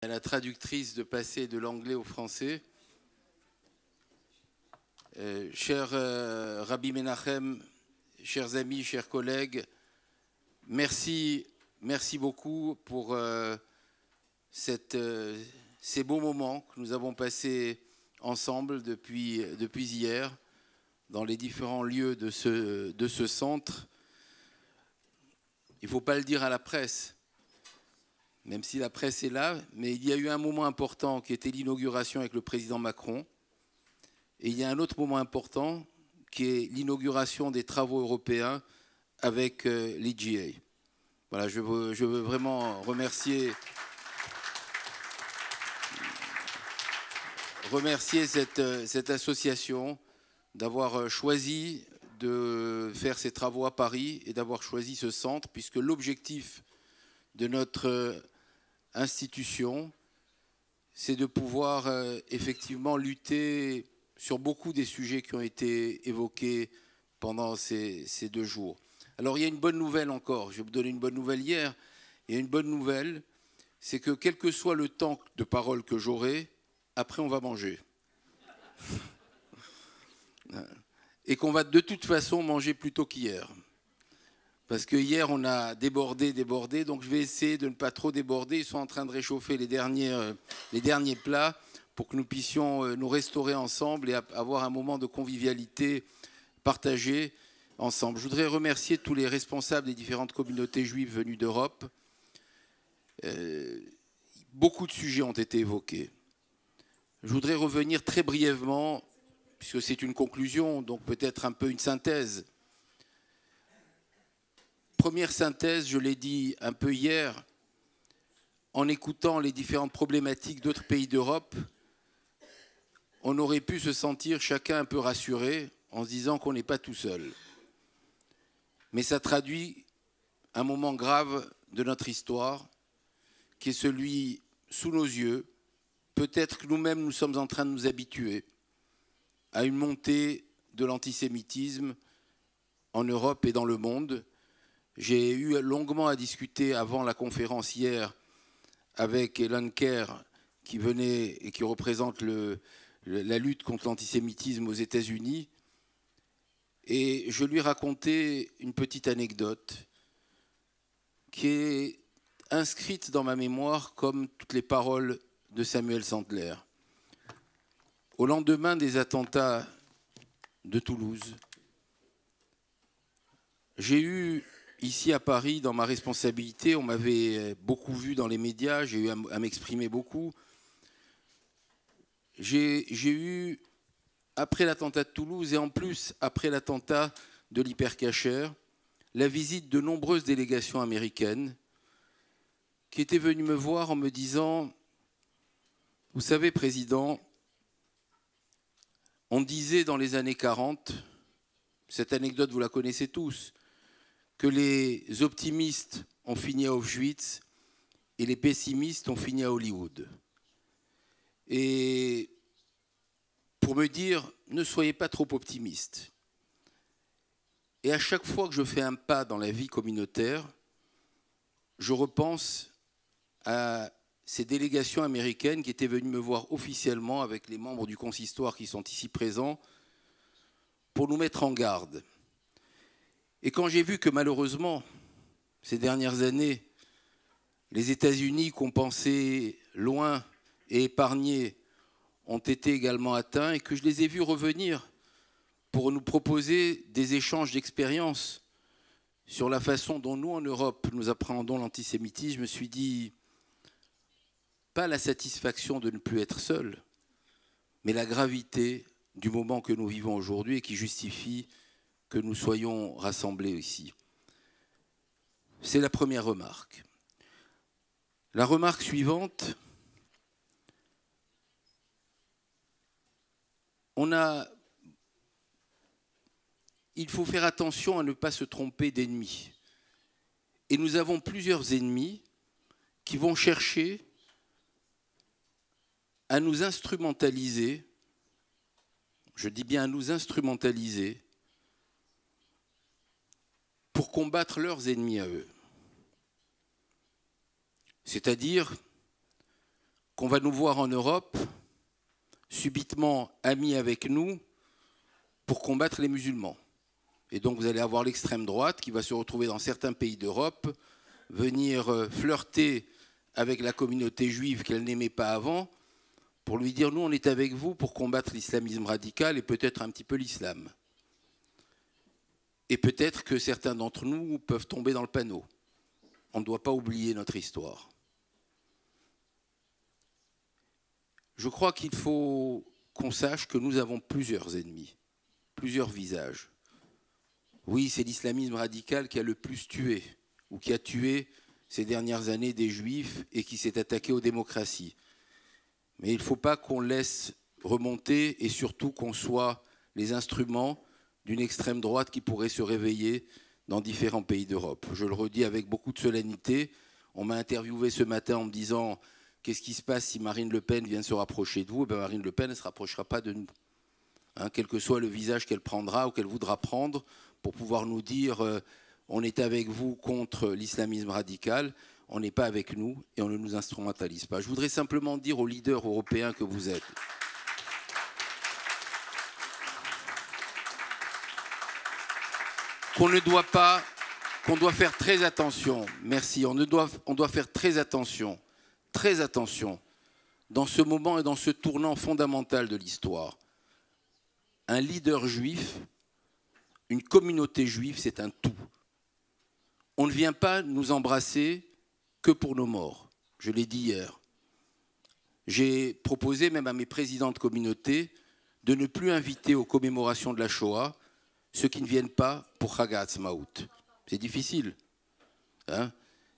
À la traductrice de passer de l'anglais au français. Cher Rabbi Menachem, chers amis, chers collègues, merci beaucoup pour ces beaux moments que nous avons passés ensemble depuis hier dans les différents lieux de ce centre. Il ne faut pas le dire à la presse, même si la presse est là, mais il y a eu un moment important qui était l'inauguration avec le président Macron. Et il y a un autre moment important qui est l'inauguration des travaux européens avec l'EGA. Voilà, je veux vraiment remercier cette association d'avoir choisi de faire ces travaux à Paris et d'avoir choisi ce centre, puisque l'objectif de notre institution, c'est de pouvoir effectivement lutter sur beaucoup des sujets qui ont été évoqués pendant ces 2 jours. Alors il y a une bonne nouvelle encore, je vais vous donner une bonne nouvelle hier. Il y a une bonne nouvelle, c'est que quel que soit le temps de parole que j'aurai, après on va manger. Et qu'on va de toute façon manger plus tôt qu'hier. Parce que hier, on a débordé, donc je vais essayer de ne pas trop déborder. Ils sont en train de réchauffer les derniers plats pour que nous puissions nous restaurer ensemble et avoir un moment de convivialité partagé ensemble. Je voudrais remercier tous les responsables des différentes communautés juives venues d'Europe. Beaucoup de sujets ont été évoqués. Je voudrais revenir très brièvement, puisque c'est une conclusion, donc peut-être un peu une synthèse. Première synthèse, je l'ai dit un peu hier, en écoutant les différentes problématiques d'autres pays d'Europe, on aurait pu se sentir chacun un peu rassuré en se disant qu'on n'est pas tout seul. Mais ça traduit un moment grave de notre histoire, qui est celui sous nos yeux. Peut-être que nous-mêmes, nous sommes en train de nous habituer à une montée de l'antisémitisme en Europe et dans le monde. J'ai eu longuement à discuter avant la conférence hier avec Elan Kerr, qui venait et qui représente la lutte contre l'antisémitisme aux États-Unis. Et je lui racontais une petite anecdote qui est inscrite dans ma mémoire comme toutes les paroles de Samuel Sandler. Au lendemain des attentats de Toulouse, j'ai eu ici à Paris, dans ma responsabilité, on m'avait beaucoup vu dans les médias, j'ai eu à m'exprimer beaucoup. J'ai eu, après l'attentat de Toulouse et en plus après l'attentat de l'Hypercacher, la visite de nombreuses délégations américaines qui étaient venues me voir en me disant « Vous savez, Président, on disait dans les années 40, cette anecdote vous la connaissez tous, que les optimistes ont fini à Auschwitz et les pessimistes ont fini à Hollywood. Et pour me dire, ne soyez pas trop optimistes. Et à chaque fois que je fais un pas dans la vie communautaire, je repense à ces délégations américaines qui étaient venues me voir officiellement avec les membres du consistoire qui sont ici présents pour nous mettre en garde. Et quand j'ai vu que malheureusement, ces dernières années, les États-Unis qu'on pensait loin et épargnés ont été également atteints et que je les ai vus revenir pour nous proposer des échanges d'expériences sur la façon dont nous, en Europe, nous appréhendons l'antisémitisme, je me suis dit, pas la satisfaction de ne plus être seul, mais la gravité du moment que nous vivons aujourd'hui et qui justifie que nous soyons rassemblés ici. C'est la première remarque. La remarque suivante, il faut faire attention à ne pas se tromper d'ennemis. Et nous avons plusieurs ennemis qui vont chercher à nous instrumentaliser, je dis bien à nous instrumentaliser, pour combattre leurs ennemis à eux. C'est-à-dire qu'on va nous voir en Europe, subitement amis avec nous, pour combattre les musulmans. Et donc vous allez avoir l'extrême droite qui va se retrouver dans certains pays d'Europe, venir flirter avec la communauté juive qu'elle n'aimait pas avant, pour lui dire, nous on est avec vous pour combattre l'islamisme radical et peut-être un petit peu l'islam. Et peut-être que certains d'entre nous peuvent tomber dans le panneau. On ne doit pas oublier notre histoire. Je crois qu'il faut qu'on sache que nous avons plusieurs ennemis, plusieurs visages. Oui, c'est l'islamisme radical qui a le plus tué, ou qui a tué ces dernières années des Juifs et qui s'est attaqué aux démocraties. Mais il ne faut pas qu'on laisse remonter et surtout qu'on soit les instruments d'une extrême droite qui pourrait se réveiller dans différents pays d'Europe. Je le redis avec beaucoup de solennité. On m'a interviewé ce matin en me disant « Qu'est-ce qui se passe si Marine Le Pen vient se rapprocher de vous ?» Eh bien, Marine Le Pen ne se rapprochera pas de nous. Hein, quel que soit le visage qu'elle prendra ou qu'elle voudra prendre pour pouvoir nous dire on est avec vous contre l'islamisme radical, on n'est pas avec nous et on ne nous instrumentalise pas. Je voudrais simplement dire aux leaders européens que vous êtes qu'on doit faire très attention, merci, on doit faire très attention dans ce moment et dans ce tournant fondamental de l'histoire. Un leader juif, une communauté juive, c'est un tout. On ne vient pas nous embrasser que pour nos morts. Je l'ai dit hier. J'ai proposé même à mes présidents de communauté de ne plus inviter aux commémorations de la Shoah ceux qui ne viennent pas pour Chag HaAtzmaut. C'est difficile, hein,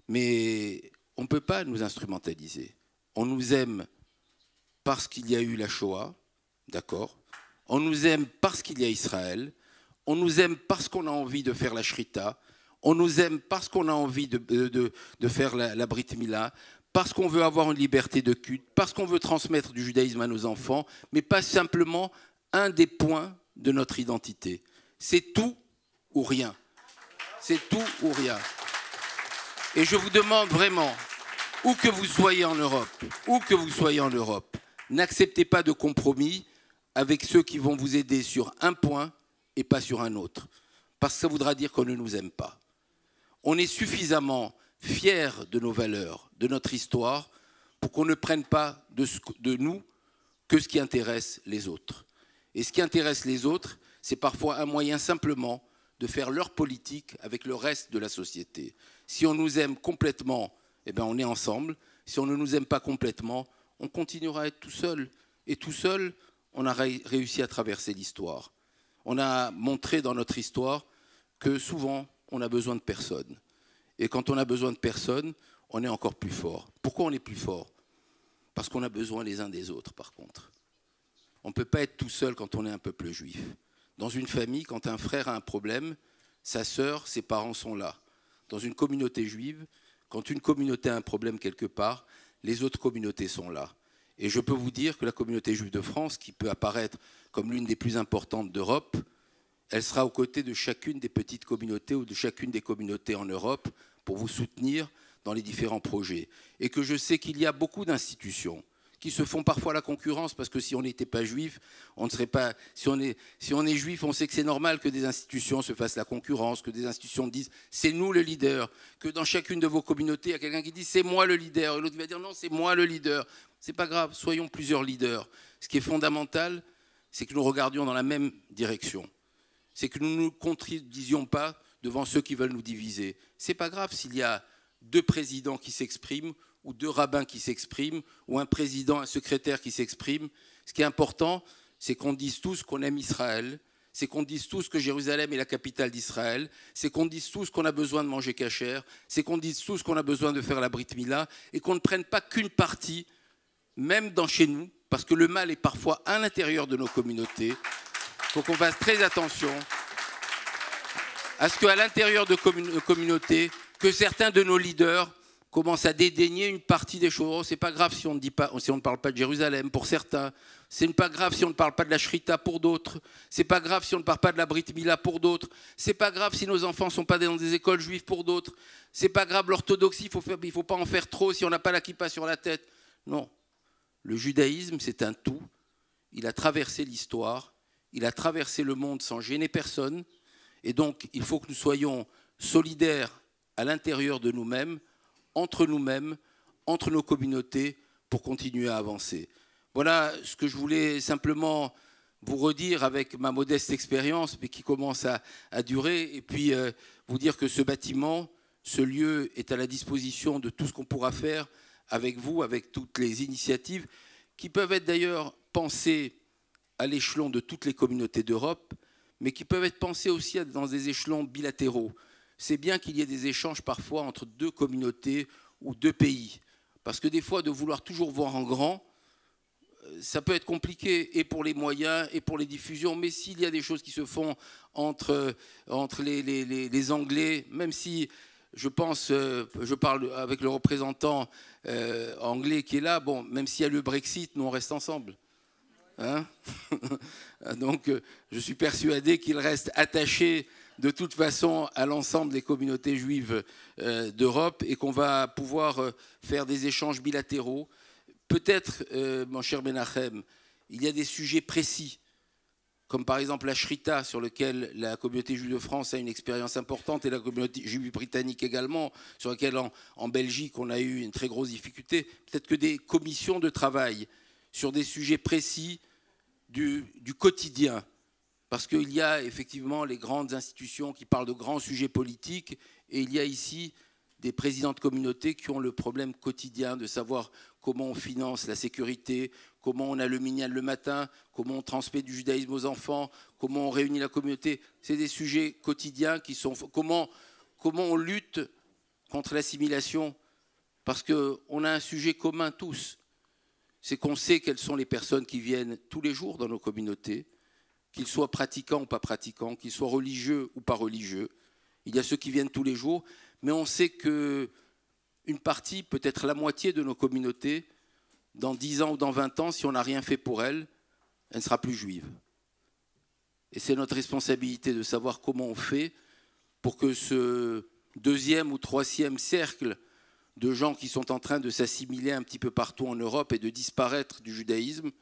mais on ne peut pas nous instrumentaliser. On nous aime parce qu'il y a eu la Shoah, d'accord. On nous aime parce qu'il y a Israël. On nous aime parce qu'on a envie de faire la shrita. On nous aime parce qu'on a envie de faire la brit mila, parce qu'on veut avoir une liberté de culte, parce qu'on veut transmettre du judaïsme à nos enfants, mais pas simplement un des points de notre identité. C'est tout ou rien. C'est tout ou rien. Et je vous demande vraiment, où que vous soyez en Europe, n'acceptez pas de compromis avec ceux qui vont vous aider sur un point et pas sur un autre. Parce que ça voudra dire qu'on ne nous aime pas. On est suffisamment fiers de nos valeurs, de notre histoire, pour qu'on ne prenne pas de nous que ce qui intéresse les autres. Et ce qui intéresse les autres, c'est parfois un moyen simplement de faire leur politique avec le reste de la société. Si on nous aime complètement, eh bien on est ensemble. Si on ne nous aime pas complètement, on continuera à être tout seul. Et tout seul, on a réussi à traverser l'histoire. On a montré dans notre histoire que souvent, on a besoin de personne. Et quand on a besoin de personne, on est encore plus fort. Pourquoi on est plus fort? Parce qu'on a besoin les uns des autres, par contre. On ne peut pas être tout seul quand on est un peuple juif. Dans une famille, quand un frère a un problème, sa sœur, ses parents sont là. Dans une communauté juive, quand une communauté a un problème quelque part, les autres communautés sont là. Et je peux vous dire que la communauté juive de France, qui peut apparaître comme l'une des plus importantes d'Europe, elle sera aux côtés de chacune des petites communautés ou de chacune des communautés en Europe pour vous soutenir dans les différents projets. Et que je sais qu'il y a beaucoup d'institutions qui se font parfois la concurrence, parce que si on n'était pas juif, on ne serait pas. Si on est juif, on sait que c'est normal que des institutions se fassent la concurrence, que des institutions disent c'est nous le leader, que dans chacune de vos communautés, il y a quelqu'un qui dit c'est moi le leader, et l'autre va dire non, c'est moi le leader. C'est pas grave, soyons plusieurs leaders. Ce qui est fondamental, c'est que nous regardions dans la même direction. C'est que nous ne nous contredisions pas devant ceux qui veulent nous diviser. C'est pas grave s'il y a 2 présidents qui s'expriment, ou 2 rabbins qui s'expriment, ou un président, un secrétaire qui s'exprime. Ce qui est important, c'est qu'on dise tous qu'on aime Israël, c'est qu'on dise tous que Jérusalem est la capitale d'Israël, c'est qu'on dise tous qu'on a besoin de manger kasher, c'est qu'on dise tous qu'on a besoin de faire la brit mila, et qu'on ne prenne pas qu'une partie, même dans chez nous, parce que le mal est parfois à l'intérieur de nos communautés. Il faut qu'on fasse très attention à ce qu'à l'intérieur de nos communautés, que certains de nos leaders commencent à dédaigner une partie des choses. C'est pas grave si on ne parle pas de Jérusalem pour certains. C'est pas grave si on ne parle pas de la shrita pour d'autres. C'est pas grave si on ne parle pas de la brit mila pour d'autres. C'est pas grave si nos enfants ne sont pas dans des écoles juives pour d'autres. C'est pas grave l'orthodoxie, il faut pas en faire trop si on n'a pas la kippa sur la tête. Non. Le judaïsme, c'est un tout. Il a traversé l'histoire, il a traversé le monde sans gêner personne. Et donc, il faut que nous soyons solidaires à l'intérieur de nous-mêmes, entre nos communautés, pour continuer à avancer. Voilà ce que je voulais simplement vous redire avec ma modeste expérience, mais qui commence à durer, et puis vous dire que ce bâtiment, ce lieu est à la disposition de tout ce qu'on pourra faire avec vous, avec toutes les initiatives, qui peuvent être d'ailleurs pensées à l'échelon de toutes les communautés d'Europe, mais qui peuvent être pensées aussi dans des échelons bilatéraux. C'est bien qu'il y ait des échanges parfois entre deux communautés ou deux pays, parce que des fois, de vouloir toujours voir en grand, ça peut être compliqué, et pour les moyens, et pour les diffusions, mais s'il y a des choses qui se font entre les Anglais, même si je pense, je parle avec le représentant anglais qui est là, bon, même s'il y a le Brexit, nous on reste ensemble. Hein? Donc je suis persuadé qu'il reste attaché de toute façon à l'ensemble des communautés juives d'Europe et qu'on va pouvoir faire des échanges bilatéraux. Peut-être, mon cher Menachem, il y a des sujets précis, comme par exemple la Shrita, sur lequel la communauté juive de France a une expérience importante, et la communauté juive britannique également, sur laquelle en Belgique on a eu une très grosse difficulté. Peut-être que des commissions de travail sur des sujets précis du quotidien, parce qu'il y a effectivement les grandes institutions qui parlent de grands sujets politiques, et il y a ici des présidents de communautés qui ont le problème quotidien de savoir comment on finance la sécurité, comment on a le minyan le matin, comment on transmet du judaïsme aux enfants, comment on réunit la communauté. C'est des sujets quotidiens qui sont... Comment on lutte contre l'assimilation, parce qu'on a un sujet commun tous. C'est qu'on sait quelles sont les personnes qui viennent tous les jours dans nos communautés, qu'ils soient pratiquants ou pas pratiquants, qu'ils soient religieux ou pas religieux. Il y a ceux qui viennent tous les jours, mais on sait qu'une partie, peut-être la moitié de nos communautés, dans 10 ans ou dans 20 ans, si on n'a rien fait pour elle, elle ne sera plus juive. Et c'est notre responsabilité de savoir comment on fait pour que ce deuxième ou troisième cercle de gens qui sont en train de s'assimiler un petit peu partout en Europe et de disparaître du judaïsme,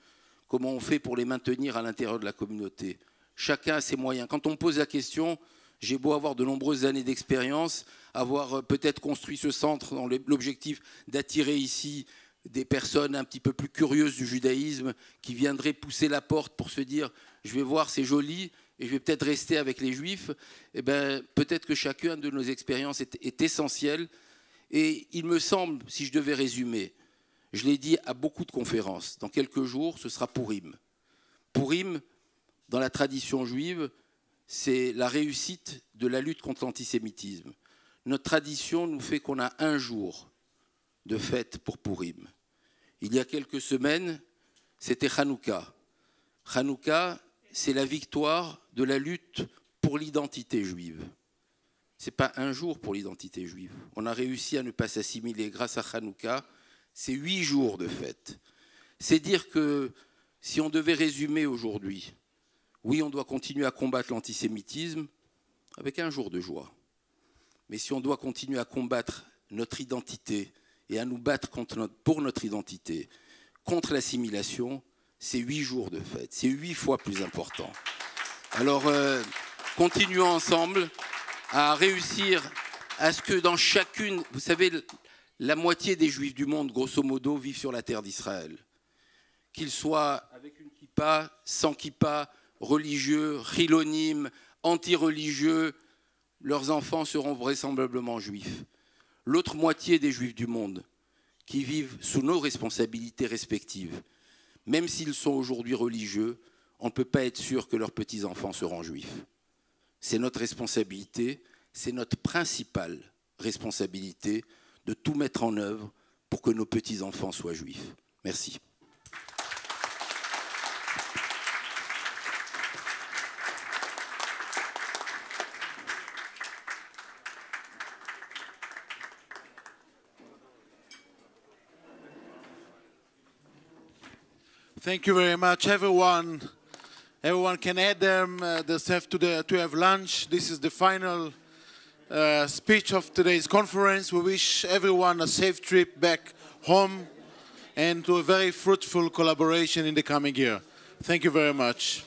comment on fait pour les maintenir à l'intérieur de la communauté. Chacun a ses moyens. Quand on me pose la question, j'ai beau avoir de nombreuses années d'expérience, avoir peut-être construit ce centre dans l'objectif d'attirer ici des personnes un petit peu plus curieuses du judaïsme qui viendraient pousser la porte pour se dire « je vais voir, c'est joli et je vais peut-être rester avec les juifs », eh bien, peut-être que chacune de nos expériences est essentielle. Et il me semble, si je devais résumer, je l'ai dit à beaucoup de conférences, dans quelques jours, ce sera Purim. Purim, dans la tradition juive, c'est la réussite de la lutte contre l'antisémitisme. Notre tradition nous fait qu'on a un jour de fête pour Purim. Il y a quelques semaines, c'était Hanouka. Hanouka, c'est la victoire de la lutte pour l'identité juive. Ce n'est pas un jour pour l'identité juive. On a réussi à ne pas s'assimiler grâce à Hanouka. C'est 8 jours de fête. C'est dire que si on devait résumer aujourd'hui, oui, on doit continuer à combattre l'antisémitisme avec un jour de joie. Mais si on doit continuer à combattre notre identité et à nous battre pour notre identité, contre l'assimilation, c'est 8 jours de fête. C'est 8 fois plus important. Alors, continuons ensemble à réussir à ce que dans chacune... Vous savez, la moitié des Juifs du monde, grosso modo, vivent sur la terre d'Israël. Qu'ils soient avec une kippa, sans kippa, religieux, chilonimes, anti-religieux, leurs enfants seront vraisemblablement juifs. L'autre moitié des Juifs du monde, qui vivent sous nos responsabilités respectives, même s'ils sont aujourd'hui religieux, on ne peut pas être sûr que leurs petits-enfants seront juifs. C'est notre responsabilité, c'est notre principale responsabilité de tout mettre en œuvre pour que nos petits-enfants soient juifs. Merci. Thank you very much, everyone. Everyone can add themselves to have lunch. This is the final speech of today's conference. We wish everyone a safe trip back home. and to a very fruitful collaboration in the coming year. Thank you very much.